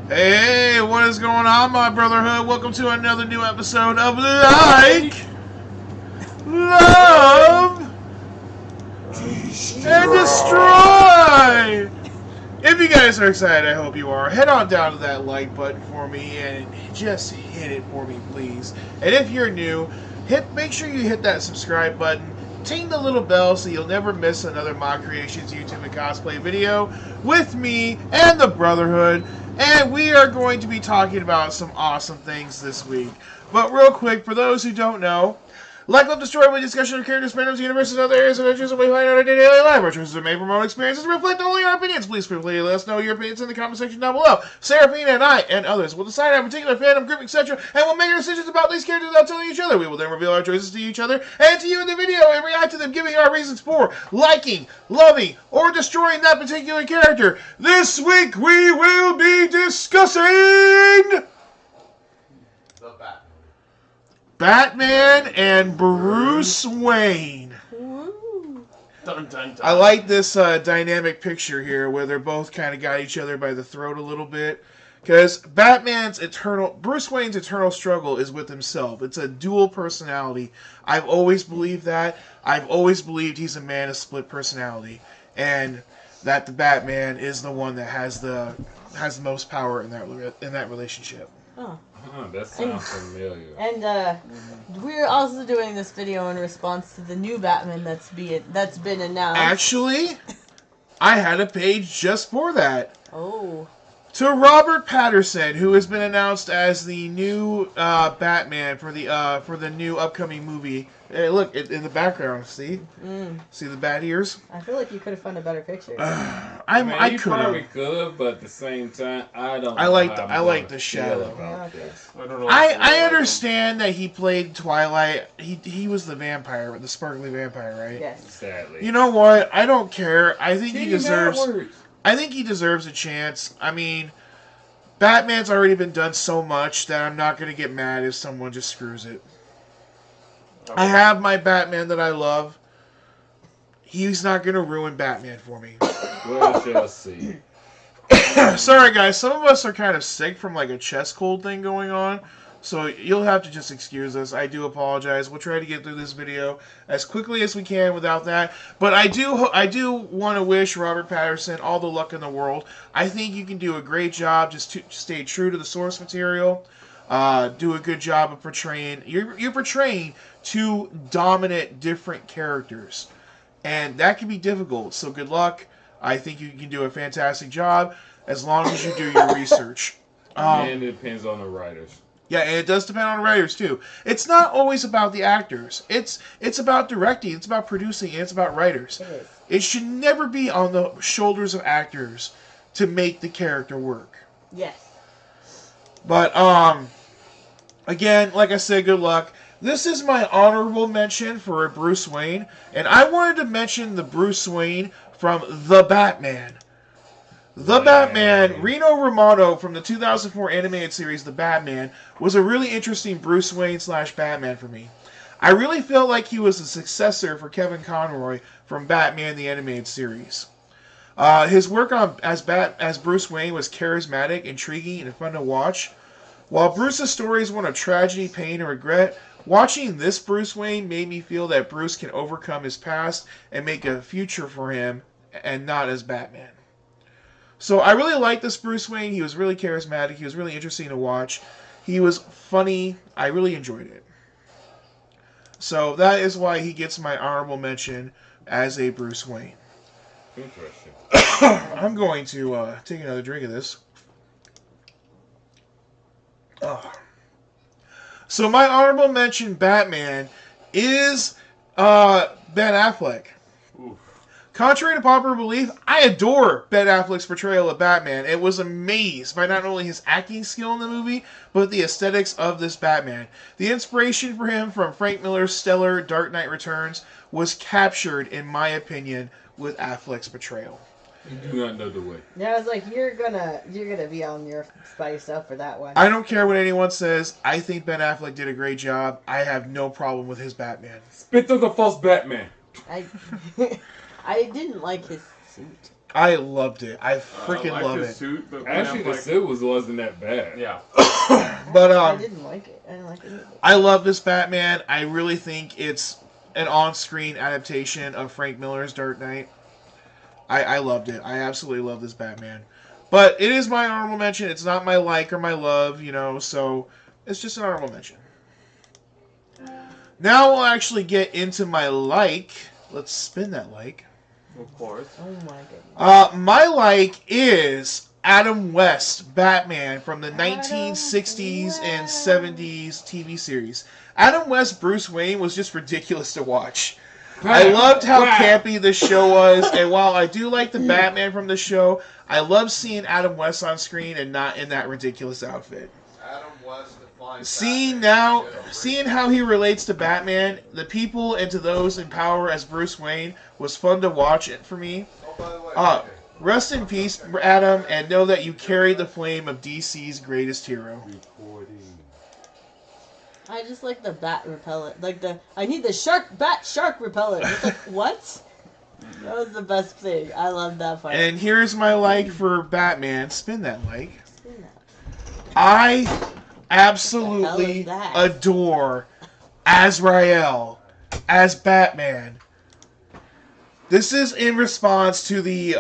Hey, what is going on, my brotherhood? Welcome to another new episode of Like, Love, and Destroy! If you guys are excited, I hope you are. Head on down to that like button for me and just hit it for me, please. And if you're new, make sure you hit that subscribe button. Ting the little bell so you'll never miss another Mock Creations YouTube and cosplay video with me and the Brotherhood. And we are going to be talking about some awesome things this week. But real quick, for those who don't know, Like, Love, Destroy, with discussion of characters, fandoms, universes, and other areas of interest, and we find out our daily life. Our choices are made from our own experiences and reflect only our opinions. Please feel free to let us know your opinions in the comment section down below. Serafina and I, and others, will decide on a particular fandom, group, etc., and will make our decisions about these characters without telling each other. We will then reveal our choices to each other and to you in the video and react to them, giving our reasons for liking, loving, or destroying that particular character. This week, we will be discussing Batman and Bruce Wayne. Dun, dun, dun. I like this dynamic picture here where they're both kind of got each other by the throat a little bit. Because Bruce Wayne's eternal struggle is with himself. It's a dual personality. I've always believed that. I've always believed he's a man of split personality. And that the Batman is the one that has the most power in that relationship. Oh. That sounds familiar. And we're also doing this video in response to the new Batman that's been announced. Actually, I had a page just for that. Oh. To Robert Patterson, who has been announced as the new Batman for the new upcoming movie. Hey, look in the background. See, see the bat ears. I feel like you could have found a better picture. I you could probably have. could, but at the same time, I don't. I like the shadow. Okay. I don't know. I understand that he played Twilight. He was the vampire, the sparkly vampire, right? Yes. Sadly. You know what? I don't care. I think he deserves. Words. I think he deserves a chance. I mean, Batman's already been done so much that I'm not going to get mad if someone just screws it. I have my Batman that I love. He's not going to ruin Batman for me. We shall see. Sorry, guys. Some of us are kind of sick from like a chest cold thing going on. So you'll have to just excuse us. I do apologize. We'll try to get through this video as quickly as we can without that. But I do want to wish Robert Patterson all the luck in the world. I think you can do a great job. Just to stay true to the source material. Do a good job of portraying. You're portraying two dominant, different characters, and that can be difficult. So good luck. I think you can do a fantastic job as long as you do your research. And it depends on the writers. Yeah, and it does depend on the writers too. It's not always about the actors. It's about directing. It's about producing. And it's about writers. It is. It should never be on the shoulders of actors to make the character work. Yes. But again, like I said, good luck. This is my honorable mention for Bruce Wayne, and I wanted to mention the Bruce Wayne from The Batman. The Batman, Reno Romano from the 2004 animated series The Batman, was a really interesting Bruce Wayne / Batman for me. I really felt like he was a successor for Kevin Conroy from Batman the Animated Series. His work as Bruce Wayne was charismatic, intriguing, and fun to watch. While Bruce's story is one of tragedy, pain, and regret, watching this Bruce Wayne made me feel that Bruce can overcome his past and make a future for him, and not as Batman. So I really liked this Bruce Wayne. He was really charismatic. He was really interesting to watch. He was funny. I really enjoyed it. So that is why he gets my honorable mention as a Bruce Wayne. Interesting. I'm going to take another drink of this. Oh. So my honorable mention Batman is Ben Affleck. Oof. Contrary to popular belief, I adore Ben Affleck's portrayal of Batman and was amazed by not only his acting skill in the movie, but the aesthetics of this Batman. The inspiration for him from Frank Miller's stellar Dark Knight Returns was captured, in my opinion, with Affleck's portrayal. You do not know the way. Yeah, I was like, you're gonna be on your by yourself for that one. I don't care what anyone says. I think Ben Affleck did a great job. I have no problem with his Batman. Spit on the false Batman. I didn't like his suit. I loved it. I freaking I love his it. suit, but Actually, the suit wasn't that bad. Yeah. But I didn't like it. I didn't like it either. I love this Batman. I really think it's an on-screen adaptation of Frank Miller's Dark Knight. I loved it. I absolutely love this Batman. But it is my honorable mention. It's not my like or my love, so it's just an honorable mention. Now we'll actually get into my like. Let's spin that like. Of course. Oh my goodness. My like is Adam West Batman from the 1960s and 70s TV series. Adam West Bruce Wayne was just ridiculous to watch. I loved how campy this show was, and while I do like the Batman from the show, I love seeing Adam West on screen and not in that ridiculous outfit. Adam West defines Seeing Batman. how he relates to Batman, the people, and to those in power as Bruce Wayne was fun to watch it for me. Oh, by the way, Rest in peace, Adam, and know that you carried the flame of DC's greatest hero. I just like the bat repellent. I need the bat shark repellent. It's like, what? That was the best thing. I love that part. And here's my like for Batman. Spin that like. Spin that. I absolutely What the hell is that? adore Azrael as Batman. This is in response to the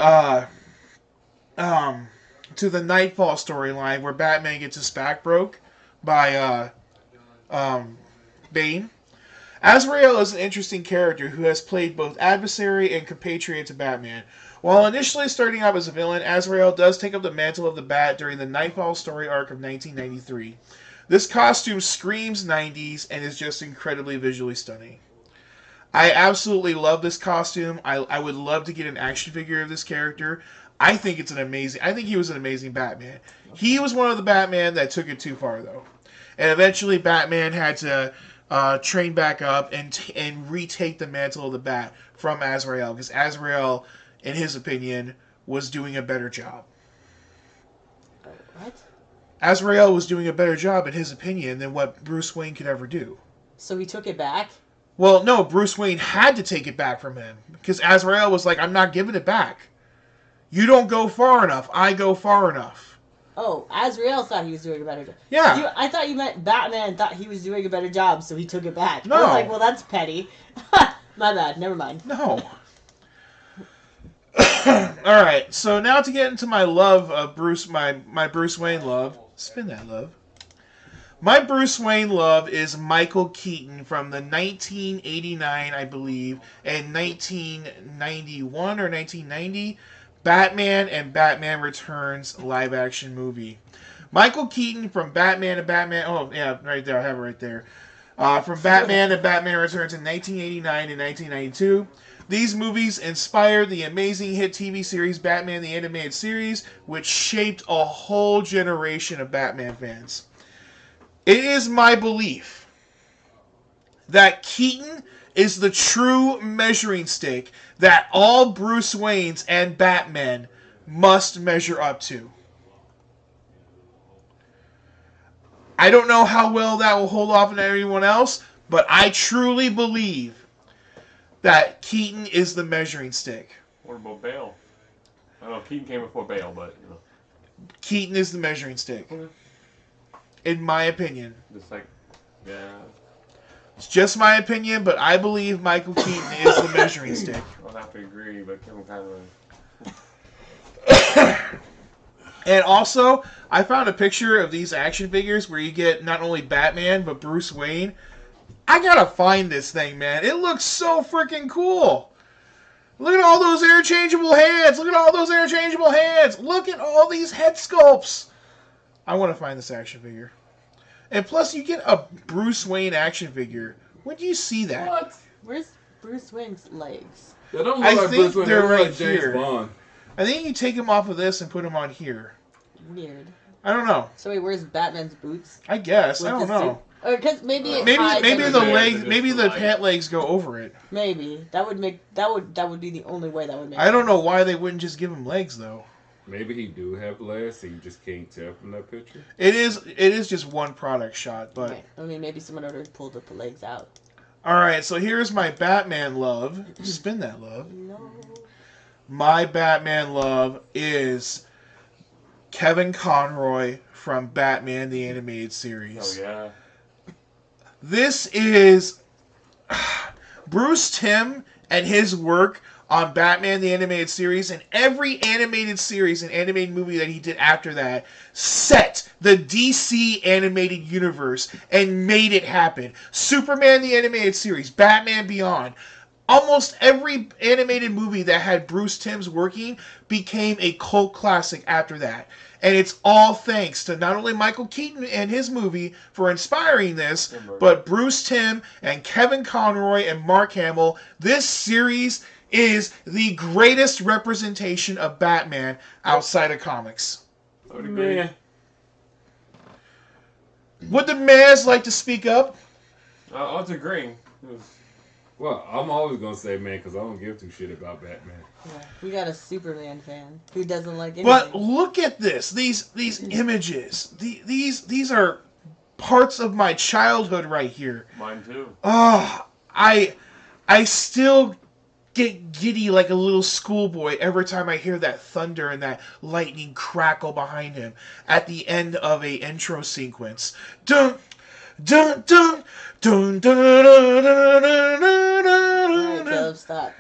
Nightfall storyline where Batman gets his back broke by Bane. Azrael is an interesting character who has played both adversary and compatriot to Batman. While initially starting out as a villain, Azrael does take up the mantle of the Bat during the Nightfall story arc of 1993. This costume screams 90s and is just incredibly visually stunning. I absolutely love this costume. I would love to get an action figure of this character. I think he was an amazing Batman. He was one of the Batman that took it too far, though. And eventually Batman had to train back up and retake the mantle of the Bat from Azrael, because Azrael, in his opinion, was doing a better job. What? Azrael was doing a better job, in his opinion, than what Bruce Wayne could ever do. So he took it back? Well, no, Bruce Wayne had to take it back from him, because Azrael was like, I'm not giving it back. You don't go far enough. I go far enough. Oh, Azrael thought he was doing a better job. Yeah. I thought you meant Batman thought he was doing a better job, so he took it back. No. I was like, well, that's petty. My bad. Never mind. No. Alright, so now to get into my love of my Bruce Wayne love. Spin that love. My Bruce Wayne love is Michael Keaton from the 1989, I believe, and 1991 or 1990 Batman and Batman Returns live-action movie. Michael Keaton from Batman and Batman... Oh, yeah, right there. I have it right there. From Batman and Batman Returns in 1989 and 1992. These movies inspired the amazing hit TV series Batman the Animated Series, which shaped a whole generation of Batman fans. It is my belief that Keaton is the true measuring stick that all Bruce Waynes and Batman must measure up to. I don't know how well that will hold off on everyone else, but I truly believe that Keaton is the measuring stick. What about Bale? I don't know, Keaton came before Bale, but, you know. Keaton is the measuring stick. In my opinion. Just like, yeah. It's just my opinion, but I believe Michael Keaton is the measuring stick. I'll have to agree, but I'm kind of... And also, I found a picture of these action figures where you get not only Batman, but Bruce Wayne. I gotta find this thing, man. It looks so freaking cool. Look at all those interchangeable hands. Look at all those interchangeable hands. Look at all these head sculpts. I want to find this action figure. And plus, you get a Bruce Wayne action figure. When do you see that? What? Where's Bruce Wayne's legs? They don't I look like think Bruce Wayne. they're They look right like James here. Bond. I think you take him off of this and put him on here. Weird. I don't know. So he wears Batman's boots? I guess. I With don't the know. suit? Or because maybe it Maybe ties maybe the everything. legs, just maybe the the light. pant legs go over it. Maybe that would be the only way that would make. I don't sense. know why they wouldn't just give him legs though. Maybe he do have legs, so you just can't tell from that picture. It is just one product shot, but Okay. I mean, maybe someone already pulled the legs out. all right. So here's my Batman love. Spin that love. No. my Batman love is Kevin Conroy from Batman the Animated Series. Oh yeah. This is Bruce Timm and his work on Batman the Animated Series, and every animated series and animated movie that he did after that set the DC animated universe and made it happen. Superman the Animated Series, Batman Beyond. Almost every animated movie that had Bruce Timm's working became a cult classic after that. And it's all thanks to not only Michael Keaton and his movie for inspiring this, but Bruce Timm and Kevin Conroy and Mark Hamill. This series is the greatest representation of Batman outside of comics. I would agree. Man. Would the Maz like to speak up? I was agreeing. It was, Well, I'm always gonna say man because I don't give two shit about Batman. Yeah, we got a Superman fan who doesn't like anything. But look at this. These images. These are parts of my childhood right here. mine too. Oh, I still get giddy like a little schoolboy every time I hear that thunder and that lightning crackle behind him at the end of a intro sequence. Dun dun dun dun dun dun dun dun Alright, Caleb, stop.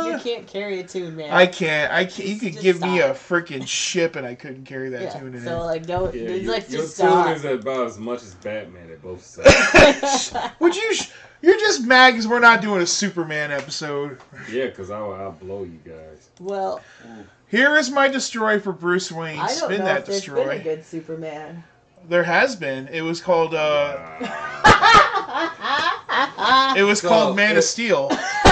You can't carry a tune, man. I can't. You could Just give me a stop. freaking ship and I couldn't carry that Yeah, tune in so it. like don't. Yeah, It's like your just tune stop. is about as much as Batman at both sides. Would you? You're just mad because we're not doing a Superman episode. Yeah, because I'll blow you guys. Well, Here is my destroy for Bruce Wayne. I don't Spin know that if there's been destroy. a good Superman. There has been. It was called. Wow. It was So, called Man of Steel.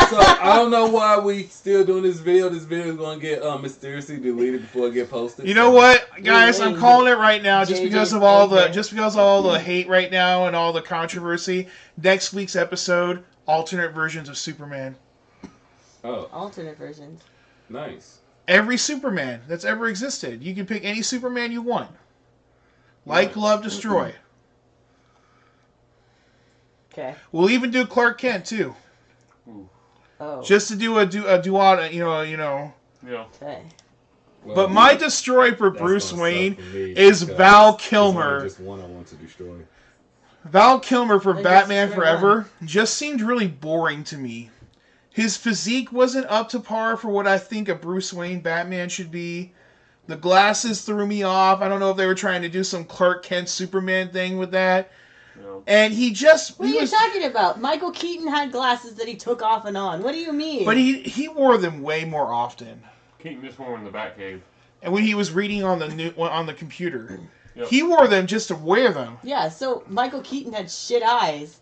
So I don't know why we still doing this video. This video is gonna get mysteriously deleted before it get posted. You know what, guys? I'm Wayne, calling it right now, just JJ because of all the Fagan. hate right now and all the controversy. Next week's episode, alternate versions of Superman. Oh, Alternate versions. nice. Every Superman that's ever existed. You can pick any Superman you want. Like, love, destroy. Okay. We'll even do Clark Kent too, Oh. just to do a duat. You know. Yeah. Okay. Well, But my destroy for that's Bruce gonna Wayne suck for me is because Val there's Kilmer. only just one I want to destroy. Val Kilmer from I Batman guess Forever just seemed really boring to me. His physique wasn't up to par for what I think a Bruce Wayne Batman should be. The glasses threw me off. I don't know if they were trying to do some Clark Kent Superman thing with that. Yeah. And he just... What he are you was, talking about? Michael Keaton had glasses that he took off and on. What do you mean? but he wore them way more often. Keaton just wore in the Batcave. And when he was reading on the computer, Yep. he wore them just to wear them. Yeah, so Michael Keaton had shit eyes.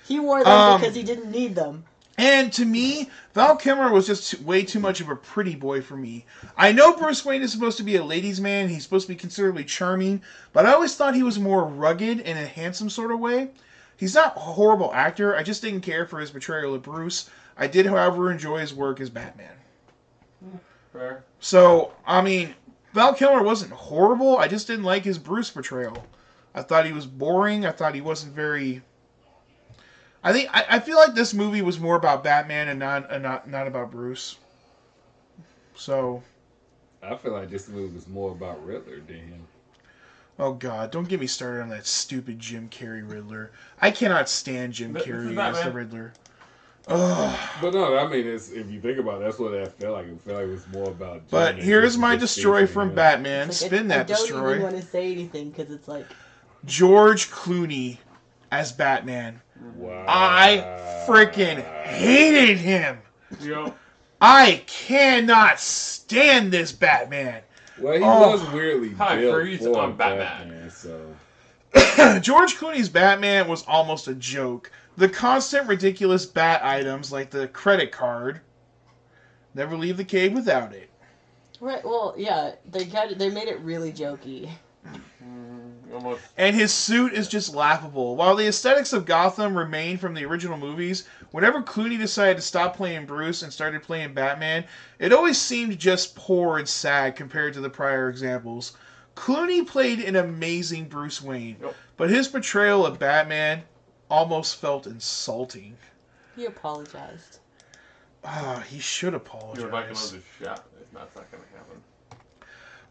He wore them because he didn't need them. And to me, Val Kilmer was just way too much of a pretty boy for me. I know Bruce Wayne is supposed to be a ladies' man. He's supposed to be considerably charming. But I always thought he was more rugged in a handsome sort of way. He's not a horrible actor. I just didn't care for his portrayal of Bruce. I did, however, enjoy his work as Batman. Fair. So, I mean, Val Kilmer wasn't horrible. I just didn't like his Bruce portrayal. I thought he was boring. I thought he wasn't very... I feel like this movie was more about Batman and not about Bruce. So, I feel like this movie was more about Riddler than him. oh god, don't get me started on that stupid Jim Carrey Riddler. I cannot stand Jim This is Carrey as Batman. the Riddler. Ugh. But no, I mean, if you think about it, that's what that felt like. It felt like it was more about. Jim But and here's just my just destroy featuring from him. Batman. It's like, Spin that I don't destroy. even want to say anything because it's like, George Clooney as Batman. Wow. I freaking hated him. Yep. I cannot stand this Batman. Well, he Oh. was weirdly High built praise for on Batman. Batman, so. George Clooney's Batman was almost a joke. The constant ridiculous bat items like the credit card. Never leave the cave without it. right, well, yeah, they made it really jokey. Almost. And his suit is just laughable. While the aesthetics of Gotham remain from the original movies, whenever Clooney decided to stop playing Bruce and started playing Batman, it always seemed just poor and sad compared to the prior examples. Clooney played an amazing Bruce Wayne, Yep. but his portrayal of Batman almost felt insulting. He apologized. He should You're back apologize. another shot. It's not going to happen.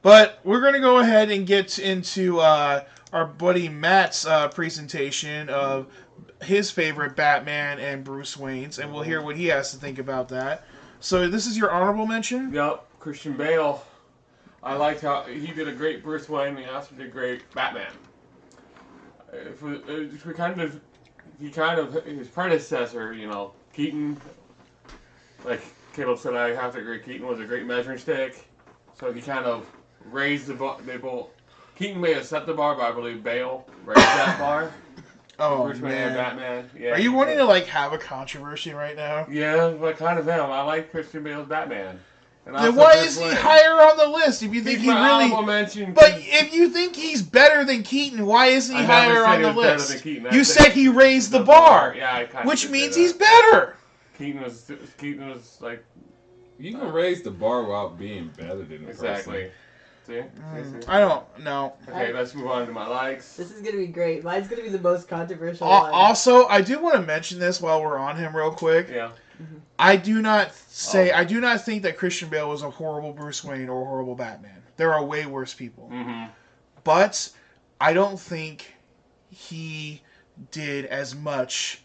But we're going to go ahead and get into our buddy Matt's presentation of his favorite Batman and Bruce Wayne's, and we'll hear what he has to think about that. So this is your honorable mention? Yep, Christian Bale. I liked how he did a great Bruce Wayne, and he also did a great Batman. His predecessor, Keaton, like Caleb said, I have to agree, Keaton was a great measuring stick. So he kind of raised the bar. Keaton may have set the bar, but I believe Bale raised that bar. Oh, Bruce Wayne man. and Batman. Yeah, Are you wanting to, have a controversy right now? Yeah, but kind of him. I like Christian Bale's Batman. And Then also why Bruce is he Wayne. higher on the list if you think He's he my really... honorable mention. But if you think he's better than Keaton, why isn't he I never higher said on he the was better list? than Keaton. I You said said he raised the bar, Yeah, I kind of which did means say he's that. better. Keaton was like You can raise the bar without being better than the exactly. person. See? I don't know. Okay, let's move on to my likes. This is gonna be great. Mine's gonna be the most controversial one. Also, I do want to mention this while we're on him real quick. Yeah. I do not think that Christian Bale was a horrible Bruce Wayne or a horrible Batman. There are way worse people. Mm-hmm. But I don't think he did as much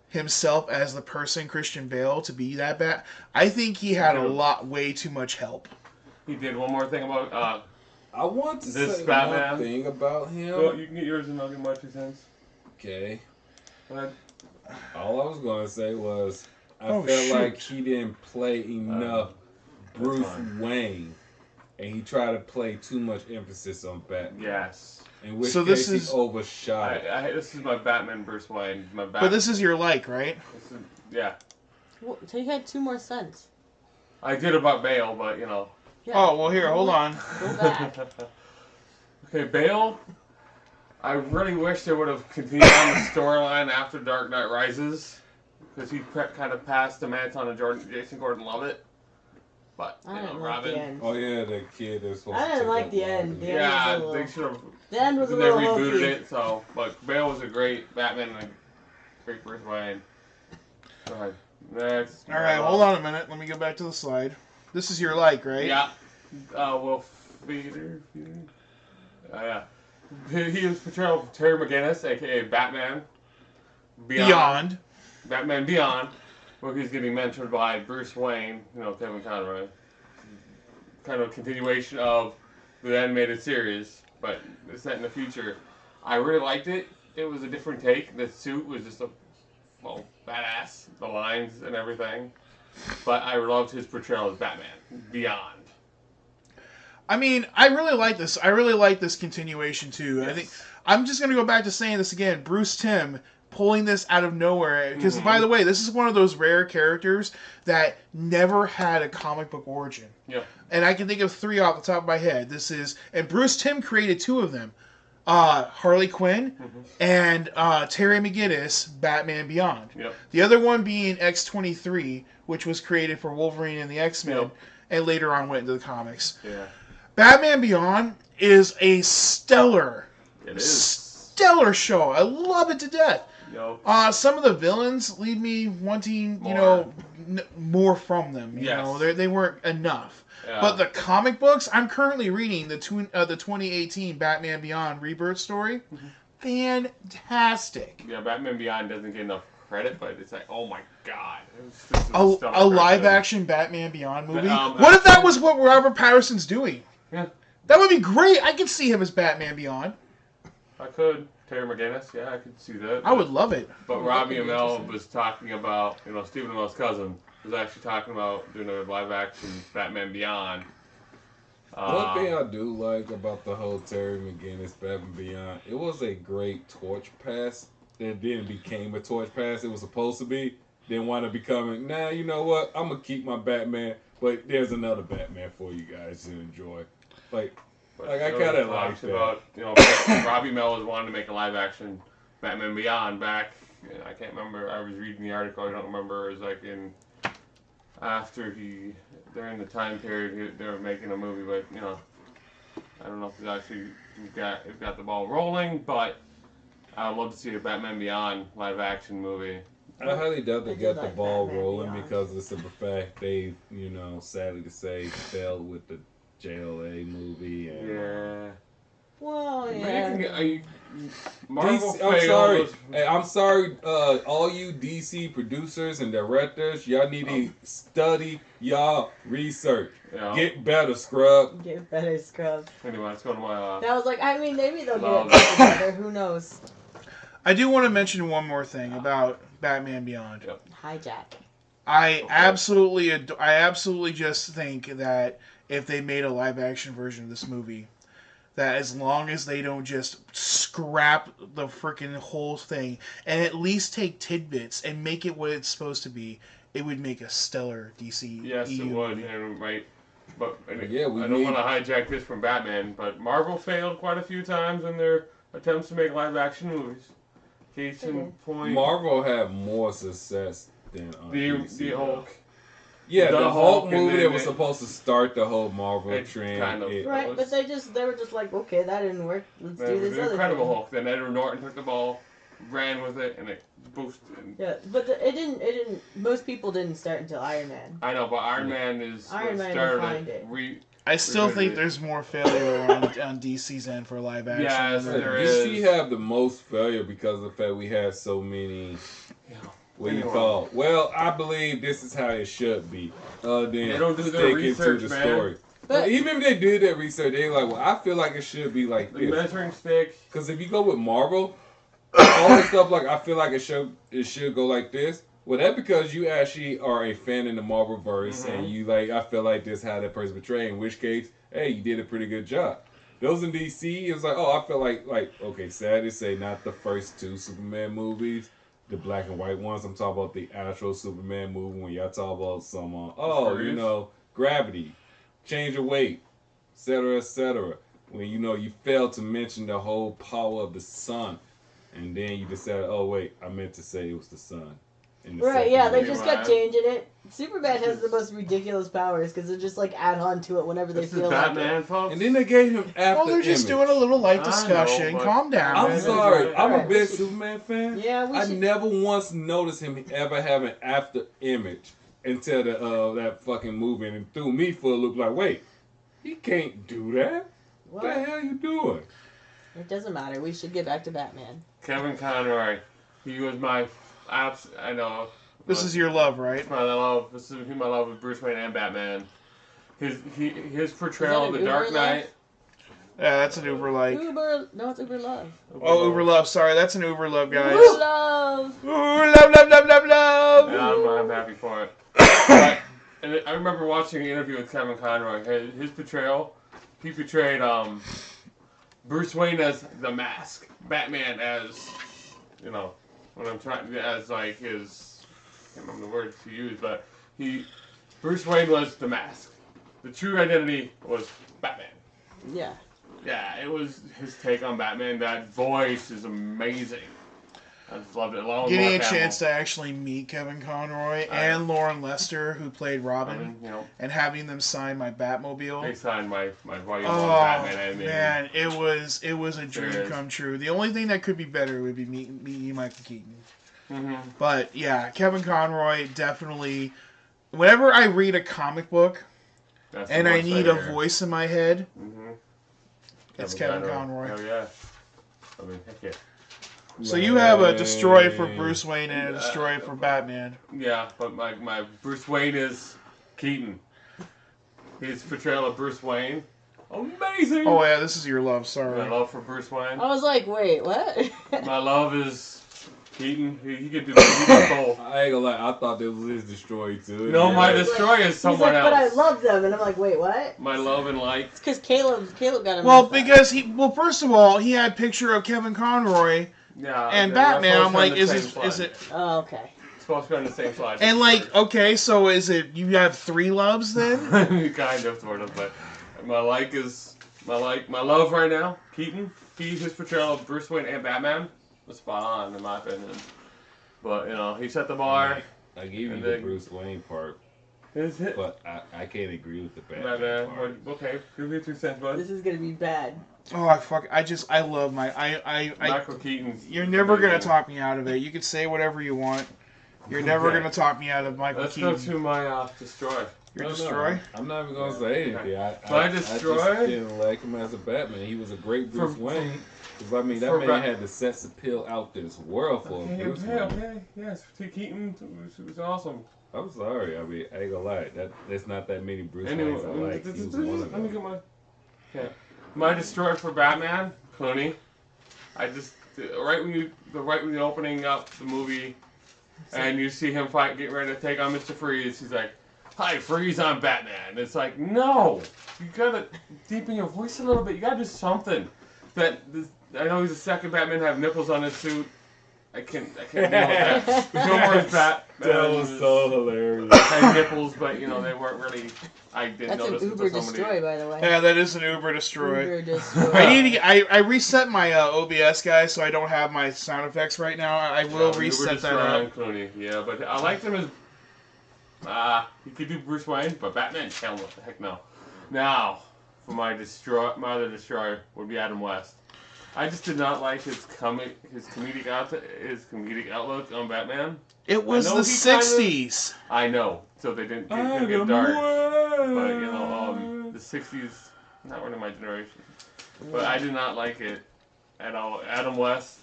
himself as the person Christian Bale to be that bad. I think he had way too much help. He did one more thing about I want to This say Batman. one thing about him. well, you can get yours and I'll get my 2 cents. Okay. Go ahead. All I was going to say was I Oh, felt shoot. like he didn't play enough Bruce fine. Wayne. And he tried to play too much emphasis on Batman. Yes. In which So case this is- he overshot it. This is my Batman Bruce Wayne. My Batman. But this is your right? Yeah. Well, so you had 2 more cents. I did about Bale, but Yeah. Oh, well, here, hold on. Go back. Okay, Bale. I really wish they would have continued on the storyline after Dark Knight Rises, because he kind of passed the mantle to Jason Gordon-Levitt. But I didn't like Robin. the end. Oh yeah, the kid is supposed I to didn't take like up the Robin. end. The end Yeah, was a they little, should have. the end was a They little rebooted hokey. it, so. But Bale was a great Batman and a great Bruce Wayne. Go ahead. Next. All right, hold on a minute. Let me go back to the slide. This is your right? Yeah. Will Feeder. Yeah. He was portrayal of Terry McGinnis, aka Batman. Beyond. Batman Beyond, where he's getting mentored by Bruce Wayne, Kevin Conroy. Kind of a continuation of the animated series, but it's set in the future. I really liked it. It was a different take. The suit was just badass. The lines and everything. But I loved his portrayal as Batman Beyond. I mean, I really like this. I really like this continuation too. Yes. I think I'm just gonna go back to saying this again. Bruce Timm pulling this out of nowhere because, by the way, this is one of those rare characters that never had a comic book origin. Yeah. And I can think of 3 off the top of my head. And Bruce Timm created 2 of them. Harley Quinn and Terry McGinnis, Batman Beyond. Yep. The other one being X-23, which was created for Wolverine and the X-Men, Yep. and later on went into the comics. Yeah. Batman Beyond is a stellar show. I love it to death. Some of the villains leave me wanting, more from them. You know, they weren't enough. Yeah. But the comic books, I'm currently reading the 2018 Batman Beyond Rebirth story. Fantastic. Yeah, Batman Beyond doesn't get enough credit, but it's like, oh my god. It's just A live-action Batman Beyond movie? But, what if that was what Robert Patterson's doing? Yeah. That would be great. I could see him as Batman Beyond. I could. Terry McGinnis, yeah, I could see that. I would love it. But Robbie Amell was talking about, Stephen Amell's cousin was actually talking about doing a live-action Batman Beyond. One thing I do like about the whole Terry McGinnis Batman Beyond, it was a great torch pass that then became a torch pass. It was supposed to be. Then wound up becoming, you know what? I'm going to keep my Batman, but there's another Batman for you guys to enjoy. I kind of like that. Robbie Amell was wanting to make a live-action Batman Beyond back. I can't remember. I was reading the article. I don't remember. It was like during the time period they were making a movie, but I don't know if it's actually got the ball rolling. But I'd love to see a Batman Beyond live-action movie. I highly doubt they I did got the like ball Batman rolling Beyond. because of the simple fact they, sadly to say, failed with the JLA movie. And, Yeah. Well, But yeah. Marvel DC, I'm sorry. failed. Hey, I'm sorry, all you DC producers and directors, y'all need to study y'all research. Yeah. Get better, scrub. Get better, scrub. Anyway, let's go to my. That was like, I mean, maybe they'll Love get it together. Who knows? I do want to mention one more thing about Batman Beyond. Yep. Hijack. I absolutely just think that if they made a live action version of this movie, that as long as they don't just scrap the freaking whole thing and at least take tidbits and make it what it's supposed to be, it would make a stellar DC. Yes, EU it would. movie. And right. But Yeah, I don't want to hijack this from Batman, but Marvel failed quite a few times in their attempts to make live action movies. Case in point. Marvel had more success than DC. The Hulk. Yeah, The the Hulk Hulk and movie then that was supposed to start the whole Marvel It trend. kind of- Right, was- but they were just like, okay, that didn't work. Let's The do this other Incredible thing. Hulk. Then Edward Norton took the ball, ran with it, and it boosted. Yeah, but it didn't. Most people didn't start until Iron Man. I know, but Iron Man Iron Man started defined it. I still Revisit think it. there's more failure on DC's end for live action. Yes, than there DC is. have the most failure because of the fact we had so many. What you Anyway. call? Well, I believe this is how it should be. Then They don't do their stick research, into the man. story. But Even if they did that research, they like, well, I feel like it should be like The this. measuring stick. Because if you go with Marvel, all the stuff like I feel like it should go like this. Well, that's because you actually are a fan in the Marvel verse, and you like I feel like this how that person portrayed. In which case, hey, you did a pretty good job. Those in DC, it's like, oh, I feel like okay, sad to say, not the first two Superman movies, the black and white ones. I'm talking about the actual Superman movie when y'all talk about some, gravity, change of weight, etc., etc. When you failed to mention the whole power of the sun, and then you decided, oh wait, I meant to say it was the sun. In the right, second yeah, they movie. just kept changing it. Superman has the most ridiculous powers because they just like add on to it whenever they This is feel like it. Batman, folks. And then they gave him after Well, they're just image. doing a little light I know, discussion. but- Calm down. I'm Yeah, sorry. that's I'm a right. big Superman fan. Yeah, we I should. never once noticed him ever having after image until that fucking movie, and it threw me for a loop. Like, wait, he can't do that. What the Well, hell you doing? it doesn't matter. We should get back to Batman. Kevin Conroy. He was my I know. This is your love, right? my love. This is my love with Bruce Wayne and Batman. His portrayal of Is the that an Dark Uber Knight. Yeah, that's an Uber like. No, it's Uber Love. Oh, Uber love. Sorry, that's an Uber love, guys. Uber Love. Ooh, love, love, love, love, love. Yeah, I'm happy for it. But, and I remember watching an interview with Kevin Conroy. His portrayal, he portrayed Bruce Wayne as the Mask, Batman as, when I'm trying as like his, I can't remember the words he used, but Bruce Wayne was the Mask. The true identity was Batman. Yeah. Yeah, it was his take on Batman. That voice is amazing. I just loved it. Along with Getting a Mark chance to actually meet Kevin Conroy and Lauren Lester, who played Robin, Hamill, and having them sign my they Batmobile. signed my volume Oh one Batman animated. man, it was a dream is. come true. The only thing that could be better would be meeting Michael Keaton. Mm-hmm. But yeah, Kevin Conroy definitely. Whenever I read a comic book That's the and I voice need right a here. voice in my head, Mm-hmm. it's Kevin Conroy. Hell yeah. I mean, heck yeah. So you have a destroy for Bruce Wayne and a destroy for Batman. Yeah, but my Bruce Wayne is Keaton. His portrayal of Bruce Wayne, amazing. Oh yeah, this is your love. Sorry. My love for Bruce Wayne. I was like, wait, what? My love is Keaton. He could do both. I ain't gonna lie, I thought this was his destroy too. No, Yeah. my destroy is He's someone like, but I else. love them, and I'm like, wait, what? My love and like. It's because Caleb got him. Well, messed up. because first of all, he had a picture of Kevin Conroy Yeah. and they're Batman. supposed I'm to be on like, the is same it? slide. Oh, okay. It's supposed to be on the same slide. And like, okay, so is it? You have three loves then? kind of, sort of, but my love right now, Keaton. His portrayal of Bruce Wayne and Batman was spot on in my opinion. But he set the bar. I give you And the then- Bruce Wayne part, His hit. but I can't agree with the Batman Batman. part. Okay, give me 2 cents, bud. This is gonna be bad. Oh, I love my. Michael Keaton. You're never gonna talk me out of it. You can say whatever you want. You're never Okay. gonna talk me out of Michael Let's Keaton. go to my destroy. Your No, destroy. I'm not even gonna say anything. My I destroy? just didn't like him as a Batman. He was a great Bruce Wayne. Because I mean, that for man Bat- had the sex appeal out this world for a Bruce Wayne. Okay, yes. Keaton was awesome. I'm sorry. I mean, I ain't gonna lie. There's not that many Bruce Anyway, Waynes I like. He was one of let me them. get my. Okay. My destroy for Batman, Clooney. I just right when you're opening up the movie, and you see him getting ready to take on Mr. Freeze, he's like, "Hi, Freeze, I'm Batman." It's like, no, you gotta deepen your voice a little bit. You gotta do something. I know he's the second Batman to have nipples on his suit. I can't deal with that. No more Batman. That was so hilarious. Had nipples, but they weren't really. I didn't That's an notice Uber until somebody. destroy, by the way. Yeah, that is an Uber destroy. Uber destroy. I need to get, I reset my OBS, guys, so I don't have my sound effects right now. I will reset that up. Clooney. Yeah, but I liked him as. He could do Bruce Wayne, but Batman, hell no, heck no. Now, for my other destroyer would be Adam West. I just did not like his comedic outlook on Batman. It was I know the he kind of- 60s. I know, so they didn't Adam get dark. West. But the 60s, not really my generation. But I did not like it at all. Adam West,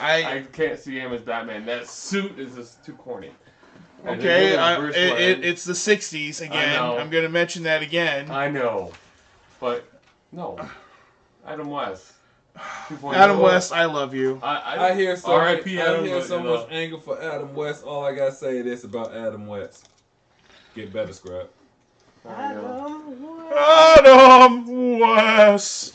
I can't see him as Batman. That suit is just too corny. And Okay, him as Bruce Wayne, it's the 60s again. know. I'm going to mention that again. I know, but no, Adam West. 2.0. Adam West, I love you. I hear so, R.I.P. I Adam, hear but, so you know. much anger for Adam West. All I gotta say is about Adam West. Get better, Scrap. I know. Adam West.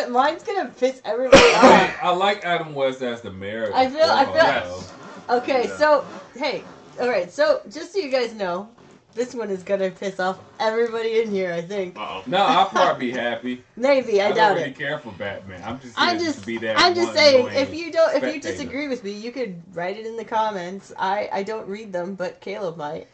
Mine's gonna piss everybody off. I like Adam West as the mayor. I feel- Yes. Okay, Yeah. so hey, all right. So just so you guys know, this one is gonna piss off everybody in here. I think. Uh-oh. No, I'll probably be happy. Maybe I don't doubt really it. care for Batman. I'm just I'm be that just one saying, annoying if you spectator. disagree with me, you could write it in the comments. I don't read them, but Caleb might.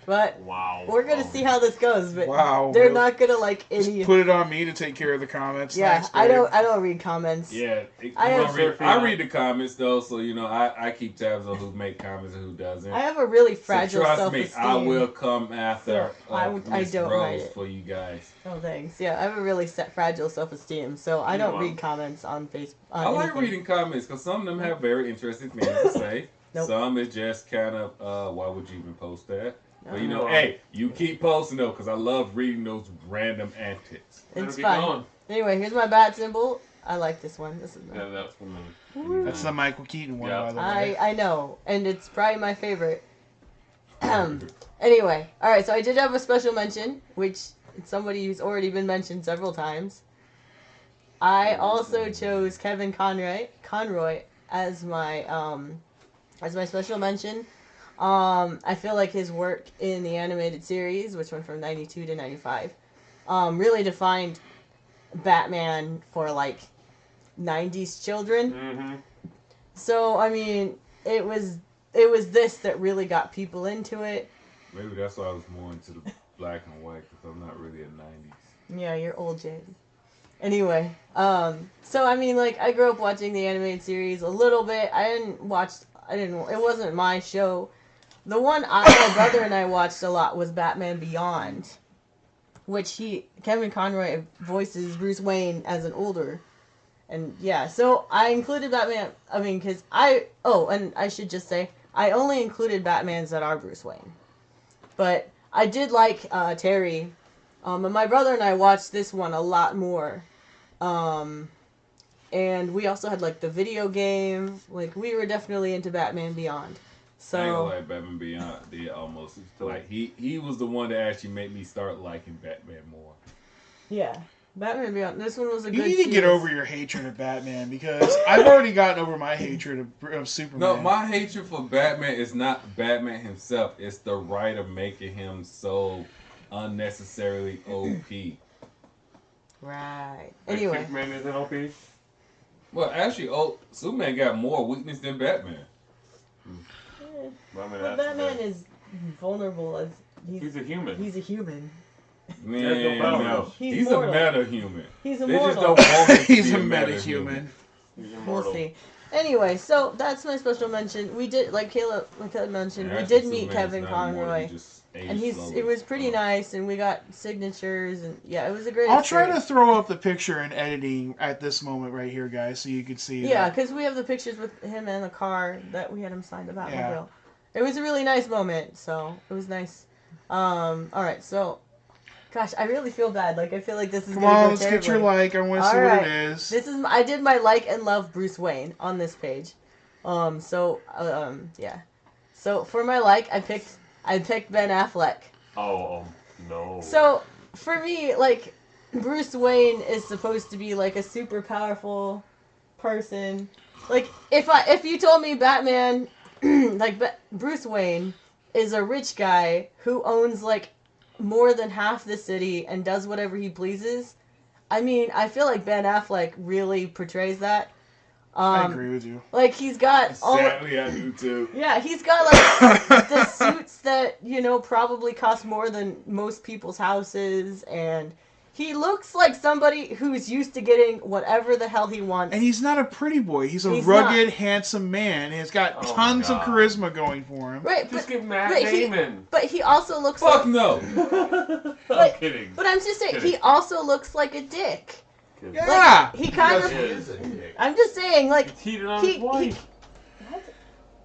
But Wow. we're gonna see how this goes. But Wow. they're not gonna like Just any. put it on me to take care of the comments. Yeah, Thanks, I babe. don't read comments. Yeah, I have- I read the comments though, so I keep tabs on who make comments and who doesn't. I have a really So fragile trust self-esteem. me, I will come after So, I Miss don't Rose write it. for you guys. Oh, thanks. Yeah, I have a really fragile self-esteem, so I don't read comments on Facebook. I like reading comments because some of them have very interesting things to say. Nope. Some is just kind of, why would you even post that? But No. hey, you keep posting though because I love reading those random antics. It's Keep fine. going. Anyway, here's my bat symbol. I like this one. This is my. Yeah, that's for me. That's the Michael Keaton one, Yeah. by the way. I know, and it's probably my favorite. Anyway, all right. So I did have a special mention, which is somebody who's already been mentioned several times. I also chose Kevin Conroy as my special mention. I feel like his work in the animated series, which went from 92 to 95, really defined Batman for like 90s children. Mm-hmm. So I mean, it was this that really got people into it. Maybe that's why I was more into the black and white because I'm not really a 90s. Yeah, you're old, Jade. Anyway, so I mean, like, I grew up watching the animated series a little bit. It wasn't my show. The one my brother and I watched a lot was Batman Beyond, which Kevin Conroy voices Bruce Wayne as an older. And yeah, so I included Batman, and I should just say, I only included Batmans that are Bruce Wayne. But I did like Terry, and my brother and I watched this one a lot more. And we also had like the video game, like we were definitely into Batman Beyond. I ain't gonna So like Batman Beyond. They almost like he was the one that actually made me start liking Batman more. yeah, Batman Beyond. This one was a You good. need to get series. over your hatred of Batman because I've already gotten over my hatred of Superman. No, my hatred for Batman is not Batman himself. It's the writer making him so unnecessarily OP. Right. Like Anyway, Superman is an OP. Well, actually, Superman got more weakness than Batman. Well, I mean, but that's Batman is vulnerable as he's a human. he's a human. Man, There's no no. powers. He's He's a mortal. meta human. He's They immortal. just don't want him to He's be a meta metahuman. He's We'll immortal. see. Anyway, so that's my special mention. We did, like Caleb mentioned, we did meet Kevin Conroy, and it was pretty nice, and we got signatures, and yeah, it was a great. I'll try to throw up the picture in editing at this moment right here, guys, so you can see. Yeah, because we have the pictures with him and the car that we had him sign the Batmobile. Yeah. It was a really nice moment, so it was nice. All right, so. Gosh, I really feel bad. Like, I feel like this is Come gonna on, go let's terribly. get your like. I want to see what it is. This is I did my like and love Bruce Wayne on this page. Yeah. So for my like, I picked Ben Affleck. Oh, no. So for me, like, Bruce Wayne is supposed to be like a super powerful person. Like, if you told me Batman, Bruce Wayne is a rich guy who owns like more than half the city and does whatever he pleases. I mean, I feel like Ben Affleck really portrays that. I agree with you. Like, he's got Sadly, I do too. Yeah, he's got like the suits that, probably cost more than most people's houses, and he looks like somebody who's used to getting whatever the hell he wants. And he's not a pretty boy. He's a He's rugged, not. handsome man. He's got Oh tons my of God. charisma going for him. Right, Just but, give Matt but Damon. but he also looks Fuck like... no. I'm kidding. But I'm just saying, Kidding. he also looks like a dick. Kidding. Yeah. He kind Because of... he is a dick. I'm just saying, like... He cheated on He- his wife.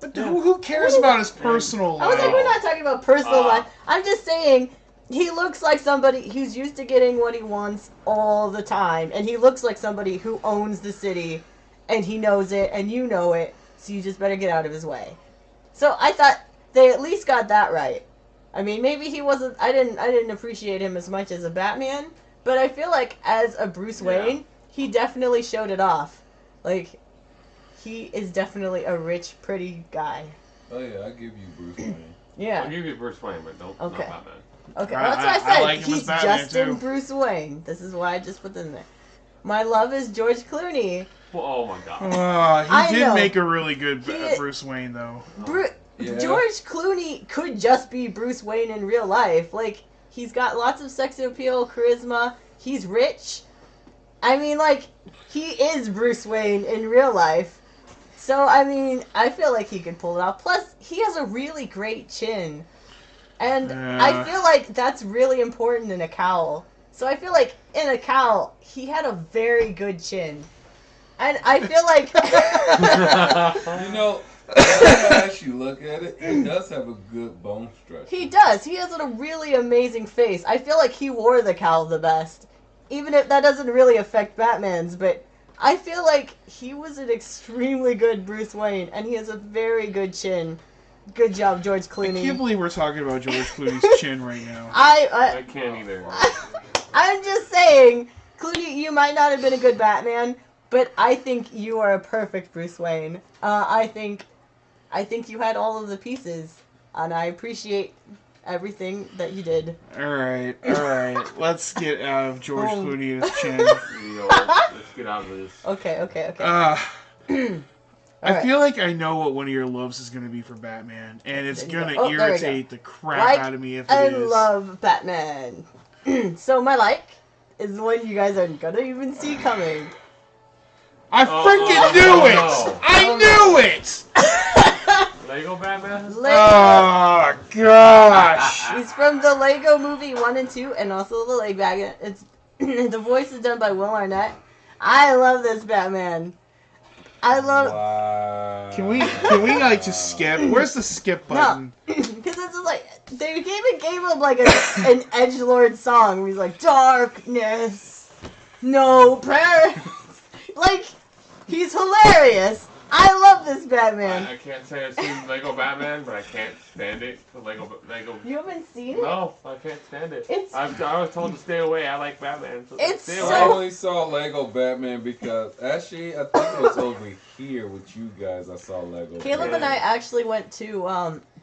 But who cares about his personal I was like, life? we're not talking about personal Ah. life. I'm just saying, he looks like somebody who's used to getting what he wants all the time. And he looks like somebody who owns the city, and he knows it, and you know it, so you just better get out of his way. So I thought they at least got that right. I mean, maybe he wasn't... I didn't appreciate him as much as a Batman, but I feel like as a Bruce Wayne, he definitely showed it off. Like, he is definitely a rich, pretty guy. Oh yeah, I give you Bruce Wayne. Yeah. I'll give you Bruce Wayne, but don't Okay. not Batman. Okay, I- well, that's what I I said. like him as He's Batman, Justin too. Bruce Wayne. This is why I just put them there. My love is George Clooney. Well, oh my God. I He did know. make a really good He- Bruce Wayne, though. Yeah. George Clooney could just be Bruce Wayne in real life. Like, he's got lots of sex appeal, charisma. He's rich. I mean, like, he is Bruce Wayne in real life. So, I mean, I feel like he could pull it off. Plus, he has a really great chin. And I feel like that's really important in a cowl. So I feel like in a cowl, he had a very good chin. And I feel like... You know, now as you look at it, he does have a good bone structure. He does. He has a really amazing face. I feel like he wore the cowl the best. Even if that doesn't really affect Batman's, but I feel like he was an extremely good Bruce Wayne, and he has a very good chin. Good job, George I Clooney. can't believe we're talking about George Clooney's chin right now. I can't either. I'm just saying, Clooney, you might not have been a good Batman, but I think you are a perfect Bruce Wayne. I think you had all of the pieces, and I appreciate everything that you did. All right. Let's get out of George Oh. Clooney and his chin. Let's get out of this. Okay. I Alright. feel like I know what one of your loves is going to be for Batman, and it's There you going go. to Oh, there we irritate the crap Like, out of me if I it is. love Batman. So my like is the one you guys aren't gonna even see coming. I freaking knew it! no. I knew it! Lego Batman? Lego. Oh, gosh. He's from the Lego Movie 1 and 2, and also the Lego Batman. It's the voice is done by Will Arnett. I love this Batman. I love Wow. Can we like just skip? Where's the skip button? because it's like they even gave him like an edgelord song where he's like darkness, no prayer. Like, he's hilarious. I love this Batman. I can't say I've seen Lego Batman, but I can't stand it. The Lego. You haven't seen it? No, I can't stand it. It's- I was told to stay away. I like Batman. So It's stay so- I away. only saw Lego Batman because actually I think it was over here with you guys. I saw Lego. Caleb Batman. and I actually went to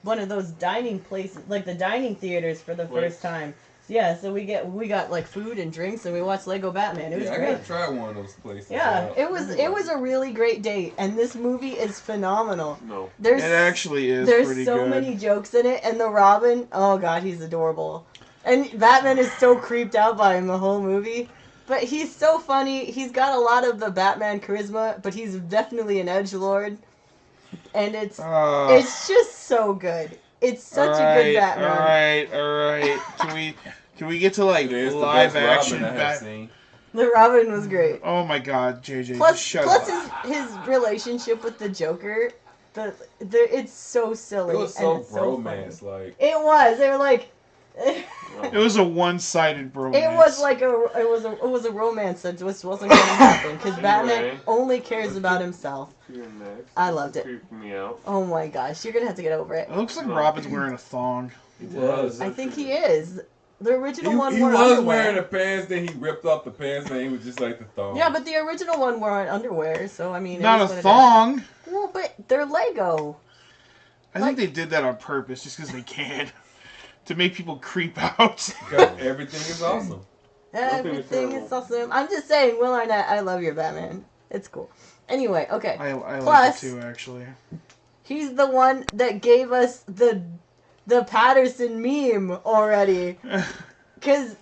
one of those dining places, like the dining theaters, for the Wait. first time. Yeah, so we got like food and drinks, and we watched Lego Batman. It was Yeah, I great. gotta try one of those places. Yeah, out. it was a really great date, and this movie is phenomenal. No. There's It actually is there's pretty so good. many jokes in it, and the Robin, oh god, he's adorable. And Batman is so creeped out by him the whole movie. But he's so funny. He's got a lot of the Batman charisma, but he's definitely an edgelord. And it's just so good. It's such a good Batman. Alright. Can we get to like It is the live best action Robin I have seen. The Robin was great. Oh my god, JJ, Plus just shut up. his relationship with the Joker, it's so silly. It was and so it's so romance, funny. like. It was. They were like. It was a one-sided bromance. It was like it was a romance that just wasn't going to happen because Batman only cares about himself. I loved it. Creeping me out. Oh my gosh, you're gonna have to get over it. It looks like Robin's wearing a thong. He was. I think he is. The original one He wore was underwear. wearing the pants, then he ripped off the pants, and he was just like the thong. Yeah, but the original one wore underwear, so I mean. it Not is a what it thong. is. Well, but they're Lego. I think they did that on purpose, just because they can, to make people creep out. Everything is awesome. Everything is awesome. I'm just saying, Will Arnett, I love your Batman. It's cool. Anyway, okay. I like Plus, it too, actually. he's the one that gave us the Patterson meme already. Because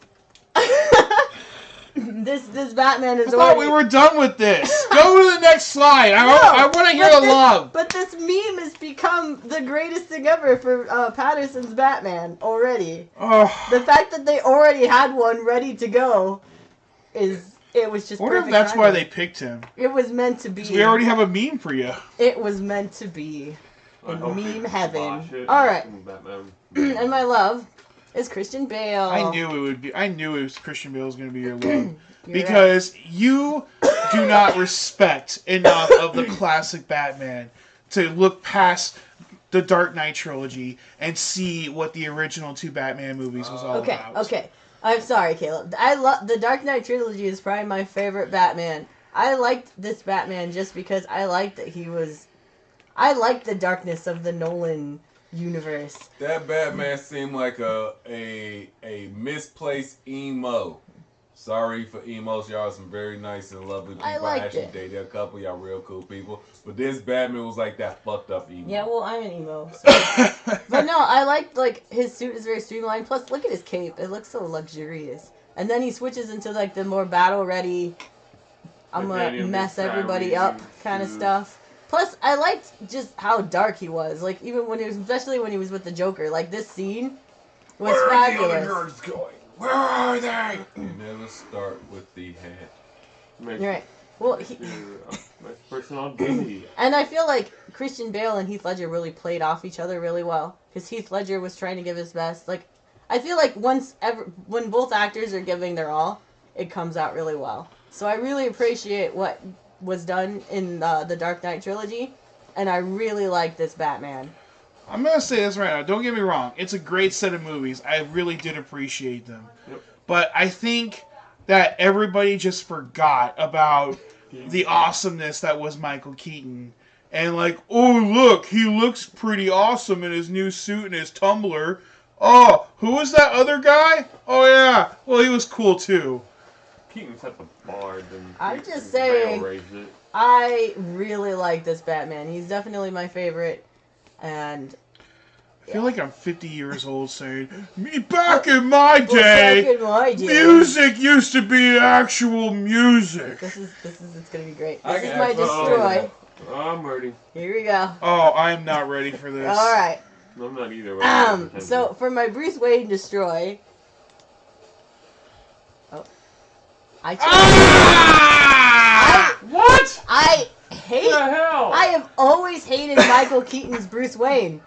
this Batman is I thought we were done with this. Go to the next slide. I want to hear the love. But this meme has become the greatest thing ever for Patterson's Batman already. Oh. The fact that they already had one ready to go it was just I wonder if perfect that's why timing. they picked him. It was meant to be. We already have a meme for you. It was meant to be. I In hope meme they heaven. squash it. Alright. Batman. And my love is Christian Bale. I knew it would be. I knew it was Christian Bale was going to be your love. You're Because you do not respect enough of the classic Batman to look past the Dark Knight trilogy and see what the original two Batman movies was all about. Okay. I'm sorry, Caleb. I love the Dark Knight trilogy is probably my favorite Batman. I liked this Batman just because I liked that I liked the darkness of the Nolan universe. That Batman seemed like a misplaced emo. Sorry for emos, y'all are some very nice and lovely people. I liked actually it. dated a couple, y'all real cool people. But this Batman was like that fucked up emo. Yeah, well, I'm an emo. So. But no, I liked, his suit is very streamlined. Plus, look at his cape. It looks so luxurious. And then he switches into, the more battle-ready, I'm gonna mess everybody up kind of stuff. Plus, I liked just how dark he was. Even when especially when he was with the Joker. This scene was fabulous. Where are the other nerds going? Where are they? You never start with the head. You're right. Well, my personal duty. and I feel like Christian Bale and Heath Ledger really played off each other really well. Because Heath Ledger was trying to give his best. I feel like when both actors are giving their all, it comes out really well. So I really appreciate what was done in the Dark Knight trilogy. And I really like this Batman. I'm going to say this right now. Don't get me wrong. It's a great set of movies. I really did appreciate them. Yep. But I think that everybody just forgot about the awesomeness that was Michael Keaton. And oh, look, he looks pretty awesome in his new suit and his tumbler. Oh, who was that other guy? Oh, yeah. Well, he was cool, too. Keaton set the bar. I'm just saying, I really like this Batman. He's definitely my favorite. And I feel like I'm 50 years old saying, me back in my day, back in my day, music used to be actual music. This is it's gonna be great. I This is can my actually- destroy. I'm ready. Here we go. Oh, I'm not ready for this. All right. I'm not either. So for my Bruce Wayne destroy. Oh. What? I hate. What the hell? I have always hated Michael Keaton's Bruce Wayne.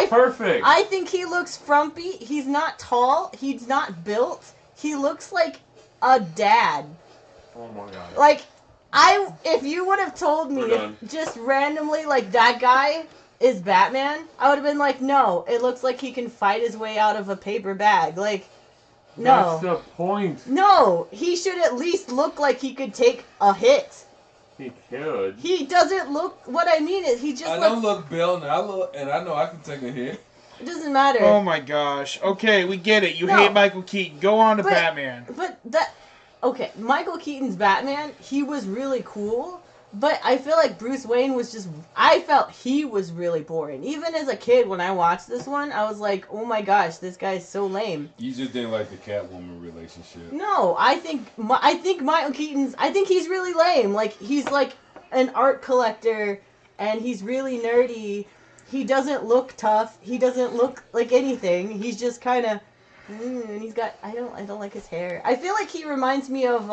Perfect. I think he looks frumpy. He's not tall. He's not built. He looks like a dad. Oh my god. If you would have told me We're done. just randomly that guy is Batman, I would have been like, no, it looks like he can fight his way out of a paper bag. No. That's the point. No, he should at least look like he could take a hit. He could. He doesn't look. What I mean is, he just I don't look Bill, and I know I can take a hit. It doesn't matter. Oh my gosh. Okay, we get it. You No. hate Michael Keaton. Go on to But- Batman. But that. Okay, Michael Keaton's Batman, he was really cool, But I feel like Bruce Wayne was just... I felt he was really boring. Even as a kid, when I watched this one, I was like, oh my gosh, this guy's so lame. You just didn't like the Catwoman relationship. No, I think Michael Keaton's... I think he's really lame. Like, he's like an art collector, and he's really nerdy. He doesn't look tough. He doesn't look like anything. He's just kind of... and he's got... I don't like his hair. I feel like he reminds me of...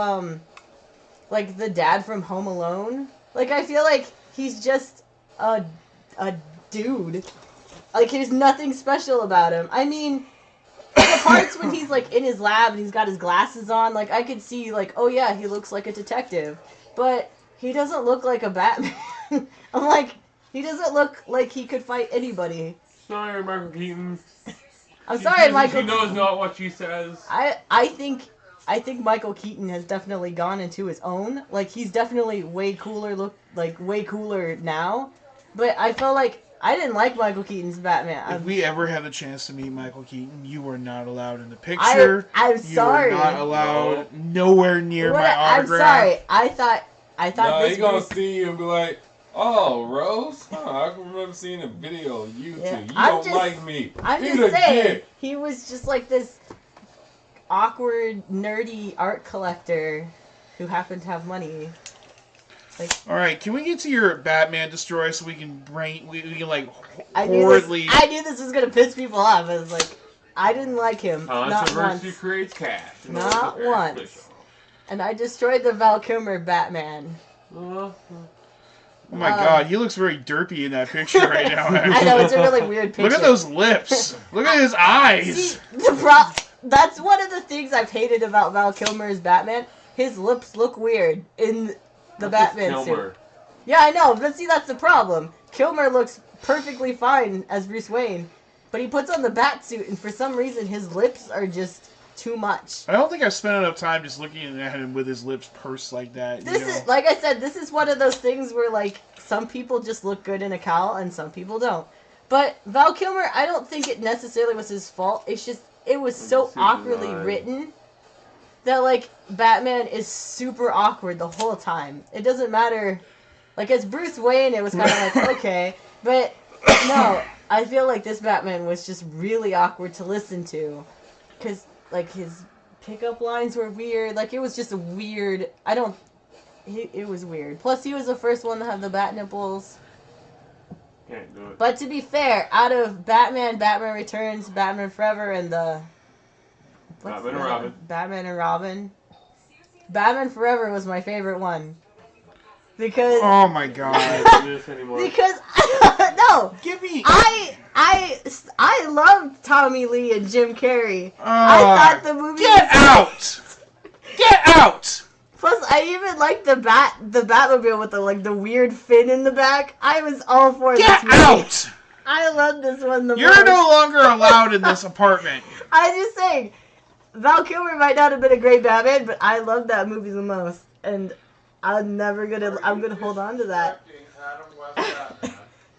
like the dad from Home Alone. Like, I feel like he's just a dude. Like, there's nothing special about him. I mean, the parts when he's like in his lab and he's got his glasses on, like I could see like, oh yeah, he looks like a detective. But he doesn't look like a Batman. I'm like, he doesn't look like he could fight anybody. Sorry, Michael Keaton. I'm sorry, Michael. She knows not what she says. I think Michael Keaton has definitely gone into his own. Like, he's definitely way cooler now. But I felt like I didn't like Michael Keaton's Batman. If we ever had the chance to meet Michael Keaton, you were not allowed in the picture. I'm sorry. You were not allowed nowhere near my autograph. I'm sorry. I thought No, this he gonna was... see you and be like, "Oh, Rose, I can remember seeing a video of you Yeah, two. You I'm don't just- like me." I'm Be just the saying, kid. he was just like this awkward, nerdy art collector who happened to have money. Like, All right, can we get to your Batman Destroy so we can like I knew horridly... this was gonna piss people off. I was like, I didn't like him. Not Controversy once. creates cash. Not once. And I destroyed the Val Kilmer Batman. Oh my god, he looks very derpy in that picture right now. I know, it's a really weird picture. Look at those lips. Look at his eyes. See, that's one of the things I've hated about Val Kilmer's Batman. His lips look weird in the Batman suit. Yeah, I know, but see, that's the problem. Kilmer looks perfectly fine as Bruce Wayne, but he puts on the bat suit, and for some reason, his lips are just too much. I don't think I've spent enough time just looking at him with his lips pursed like that. This is, like I said, this is one of those things where, like, some people just look good in a cowl, and some people don't. But Val Kilmer, I don't think it necessarily was his fault. It's just, it was so awkwardly written that, like, Batman is super awkward the whole time. It doesn't matter. Like, as Bruce Wayne, it was kind of like, okay. But, no, I feel like this Batman was just really awkward to listen to. Because, like, his pickup lines were weird. Like, it was just a weird... It was weird. Plus, he was the first one to have the bat nipples. Can't do it. But to be fair, out of Batman, Batman Returns, Batman Forever, and the... Batman and Robin. Batman and Robin. Batman Forever was my favorite one. Because... Oh my god. Can't do this anymore. Because... no! Give me... I loved Tommy Lee and Jim Carrey. I thought the movie Get out! Get out! Plus, I even liked the Batmobile with the weird fin in the back. I was all for Get this movie. out! I love this one the most. You're no longer allowed in this apartment. I'm just saying, Val Kilmer might not have been a great Batman, but I love that movie the most, and I'm gonna hold on to that.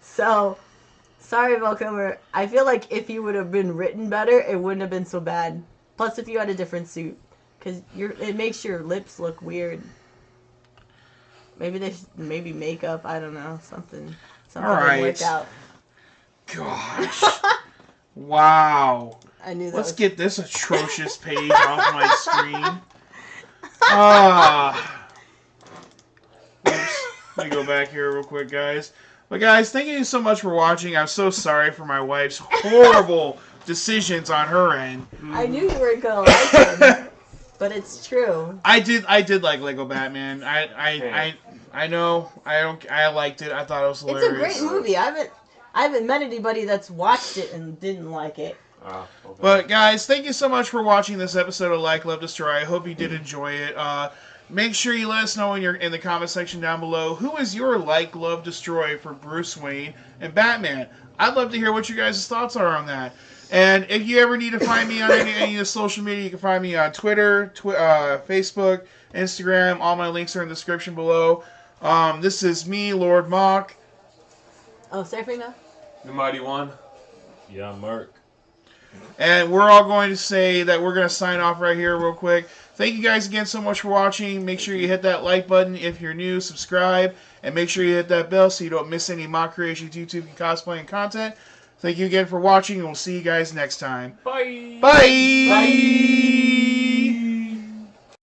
So, sorry, Val Kilmer. I feel like if he would have been written better, it wouldn't have been so bad. Plus, if you had a different suit. Because it makes your lips look weird. Maybe makeup, I don't know, something All right. would work out. Gosh. Wow. I knew that. Let's get this atrocious page off my screen. Oops. Let me go back here real quick, guys. But guys, thank you so much for watching. I'm so sorry for my wife's horrible decisions on her end. I knew you weren't gonna like him. But it's true. I did like Lego Batman. I know. I liked it. I thought it was hilarious. It's a great movie. I haven't met anybody that's watched it and didn't like it. Okay. But guys, thank you so much for watching this episode of Like, Love, Destroy. I hope you did enjoy it. Make sure you let us know in the comment section down below who is your Like, Love, Destroy for Bruce Wayne and Batman. I'd love to hear what you guys' thoughts are on that. And if you ever need to find me on any of the social media, you can find me on Twitter, Facebook, Instagram. All my links are in the description below. This is me, LordMoch. Oh, Serafina? The Mighty One. Yeah, Merc. And we're all going to say that we're going to sign off right here real quick. Thank you guys again so much for watching. Make sure you hit that like button if you're new, subscribe, and make sure you hit that bell so you don't miss any mock creations, YouTube, and cosplaying content. Thank you again for watching, and we'll see you guys next time. Bye. Bye! Bye!